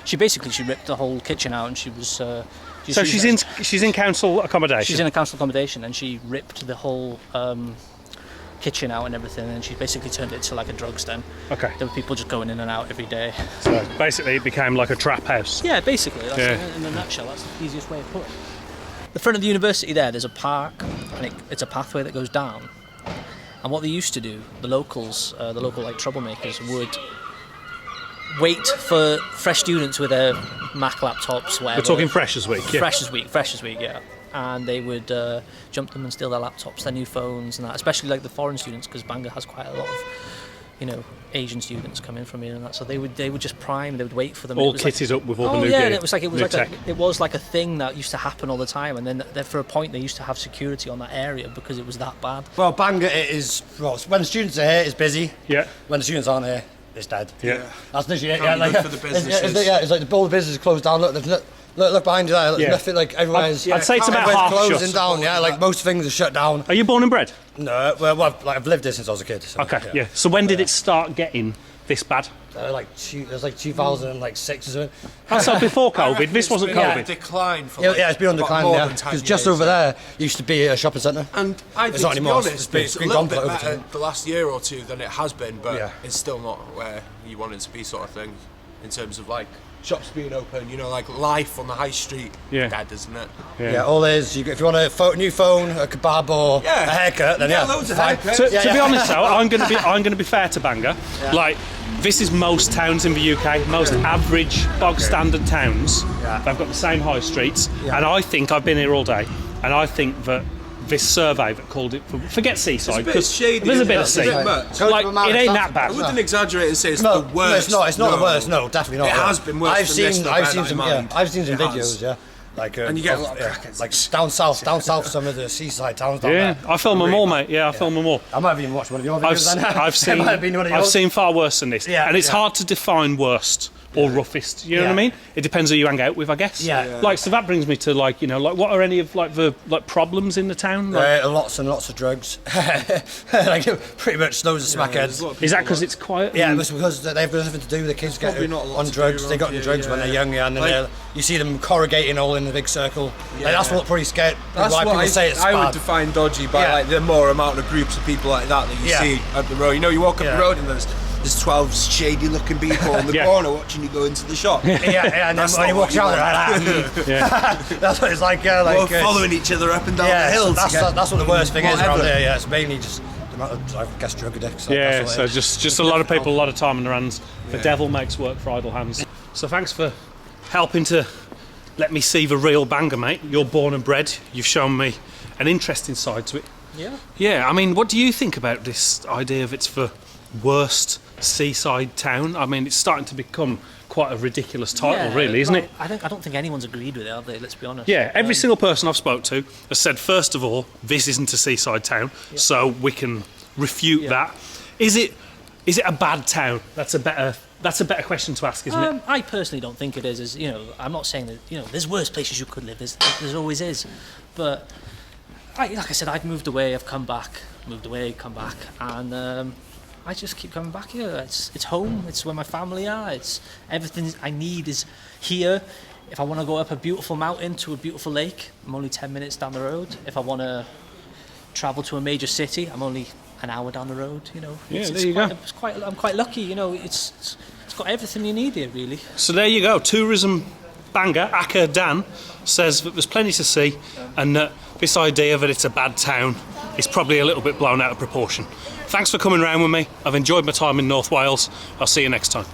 she ripped the whole kitchen out, and she was. So she's in council accommodation. She's in a council accommodation, and she ripped the whole kitchen out and everything, and she basically turned it into like a drugs den. Okay. There were people just going in and out every day. So basically, it became like a trap house. Yeah, basically. That's in a nutshell, that's the easiest way of putting it. The front of the university there's a park, and it's a pathway that goes down. And what they used to do, the locals, the local like troublemakers, would wait for fresh students with their Mac laptops, whatever. We're talking Freshers Week, yeah. Freshers Week, yeah. And they would jump them and steal their laptops, their new phones, and that. Especially like the foreign students, because Bangor has quite a lot of, Asian students come in from here and that. So they would just prime. They would wait for them. All kitted up with all the new gear. And it was like a thing that used to happen all the time. And then for a point, they used to have security on that area because it was that bad. Well, Bangor when the students are here, it's busy. Yeah. When the students aren't here, it's dead. Yeah. That's literally it. Can't be good for the businesses. It's like all the businesses closed down. Look behind you there. There's nothing like everyone's. I'd say it's about half closing shut. down. Yeah, like most things are shut down. Are you born and bred? No, I've lived here since I was a kid. So, okay, yeah. So when did it start getting this bad? It was like 2006 or something. Oh, so before COVID? This wasn't COVID? Decline for it's been on decline, yeah. Because just over there used to be a shopping centre. And I think, to be honest, it's a little bit better the last year or two than it has been, but it's still not where you want it to be, sort of thing, in terms of like shops being open, like life on the high street. Dead, isn't it? Yeah, all is if you want a new phone, a kebab, or a haircut, then loads of haircuts. To be honest, though, I'm going to be fair to Bangor. Yeah. Like, this is most towns in the UK, most average bog standard towns. They've got the same high streets, and I think I've been here all day, and I think that this survey that called it, forget seaside, because there's a bit of sea. Like, it ain't that bad. I wouldn't exaggerate and say it's the worst. No, it's not the worst. No, definitely not. It has been worse. I've seen some videos. Yeah. And you get a lot of crackers. Like down south, some of the seaside towns down there. I film them all, mate. I film them all. I might have even watched one of your videos. I've seen far worse than this. And it's hard to define worst or roughest. You know what I mean? It depends who you hang out with, I guess. Like, so that brings me to like what are any of the problems in the town? Lots and lots of drugs. Like pretty much loads of smackheads. Is that because it's quiet? Yeah, it's because they've got nothing to do. The kids get on drugs. They got the drugs when they're young, and then you see them corrugating all in a big circle. Like, that's what probably scared. That's why what people say it's bad. I would define dodgy by like the more amount of groups of people like that you see up the road. You walk up the road and there's 12 shady looking people in the corner watching you go into the shop. And then when you walk out there that's what it's like. We're following each other up and down the hills. That's what the worst thing is around here. It's mainly just I guess drug addicts. So just a lot of people, a lot of time on their hands. The devil makes work for idle hands. So thanks for helping to let me see the real Bangor, mate. You're born and bred. You've shown me an interesting side to it. Yeah. I mean, what do you think about this idea of it's the worst seaside town? I mean, it's starting to become quite a ridiculous title, really, isn't it? I don't think anyone's agreed with it, have they? Let's be honest. Yeah, every single person I've spoke to has said, first of all, this isn't a seaside town, so we can refute that. Is it a bad town? That's a better question to ask, isn't it? I personally don't think it is. I'm not saying that there's worse places you could live. There's always is, but like I said, I've moved away. I've come back, come back, and I just keep coming back here. It's home. It's where my family are. It's everything I need is here. If I want to go up a beautiful mountain to a beautiful lake, I'm only 10 minutes down the road. If I want to travel to a major city, I'm only an hour down the road. There you go. I'm quite lucky. It's got everything you need here, really. So there you go. Tourism Bangor, Acker Dan, says that there's plenty to see, and that this idea that it's a bad town is probably a little bit blown out of proportion. Thanks for coming round with me. I've enjoyed my time in North Wales. I'll see you next time.